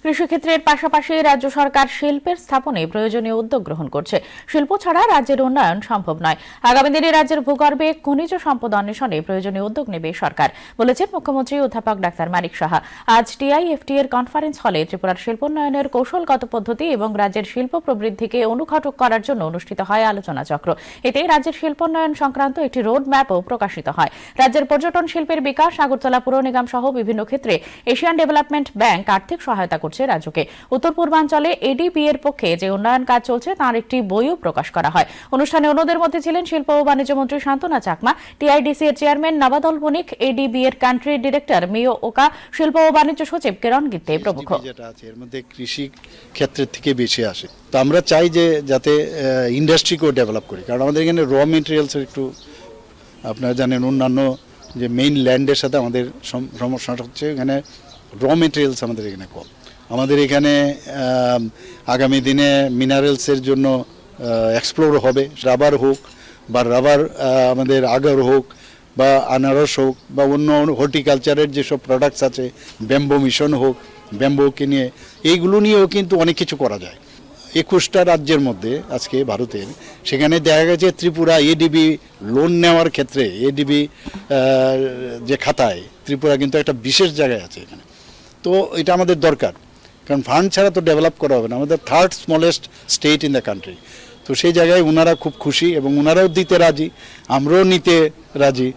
কৃষিক্ষেত্রের পাশাপাশি রাজ্য সরকার শিল্পের স্থাপনে প্রয়োজনীয় উদ্যোগ গ্রহণ করছে। শিল্প ছাড়া রাজ্যের উন্নয়ন সম্ভব নয়। আগামী দিনে রাজ্যের ভূগর্ভে খনিজ সম্পদ অন্বেষণে প্রয়োজনীয় উদ্যোগ নেবে সরকার, বলেছেন মুখ্যমন্ত্রী অধ্যাপক ডাক্তার মানিক সাহা। আজ টিআইএফটি এর কনফারেন্স হলে ত্রিপুরার শিল্পোন্নয়নের কৌশলগত পদ্ধতি এবং রাজ্যের শিল্প প্রবৃদ্ধিকে অনুঘটক করার জন্য অনুষ্ঠিত হয় আলোচনা চক্র। এতে রাজ্যের শিল্পোন্নয়ন সংক্রান্ত একটি রোড ম্যাপও প্রকাশিত হয়। রাজ্যের পর্যটন শিল্পের বিকাশ, আগরতলা পুর নিগম সহ বিভিন্ন ক্ষেত্রে এশিয়ান ডেভেলপমেন্ট ব্যাংক আর্থিক সহায়তা করছে রাজ্যকে। উত্তর পূর্বাঞ্চলে এডিবি এর পক্ষে যে উন্নয়ন কাজ চলছে তার একটি বইও প্রকাশ করা হয়। অনুষ্ঠানে অন্যদের মধ্যে ছিলেন শিল্প ও বাণিজ্য মন্ত্রী শান্তনা চাকমা, টিআইডিসি এর চেয়ারম্যান নবাদল বণিক, এডিবি এর কান্ট্রি ডিরেক্টর মিও ওকা, শিল্প ও বাণিজ্য সচিব কিরণ গিত্তে প্রমুখ। যেটা আছে এর মধ্যে কৃষি ক্ষেত্রের থেকে বেশি আসে, তো আমরা চাই যে যাতে ইন্ডাস্ট্রিকেও ডেভেলপ করি, কারণ আমাদের এখানে র মেটেরিয়ালসের একটু আপনারা জানেন অন্যান্য যে মেইন ল্যান্ডের সাথে আমাদের সমস্যাটা হচ্ছে এখানে র মেটেরিয়ালস আমাদের এখানে কম। আমাদের এখানে আগামী দিনে মিনারেলসের জন্য এক্সপ্লোর হবে, রাবার হোক বা রাবার আমাদের আগর হোক বা আনারস হোক বা অন্য হর্টিকালচারের যেসব প্রোডাক্টস আছে, ব্যাম্বো মিশন হোক, ব্যাম্বোকে নিয়ে এইগুলো নিয়েও কিন্তু অনেক কিছু করা যায়। 21টা রাজ্যের মধ্যে আজকে ভারতের, সেখানে দেখা গেছে ত্রিপুরা এডিবি লোন নেওয়ার ক্ষেত্রে এডিবি যে খাতায় ত্রিপুরা কিন্তু একটা বিশেষ জায়গায় আছে এখানে। তো এটা আমাদের দরকার, কারণ ফান্ড ছাড়া তো ডেভেলপ করা হবে না। আমাদের third smallest state in the country. তো সেই জায়গায় ওনারা খুব খুশি এবং ওনারাও দিতে রাজি, আমরাও নিতে রাজি।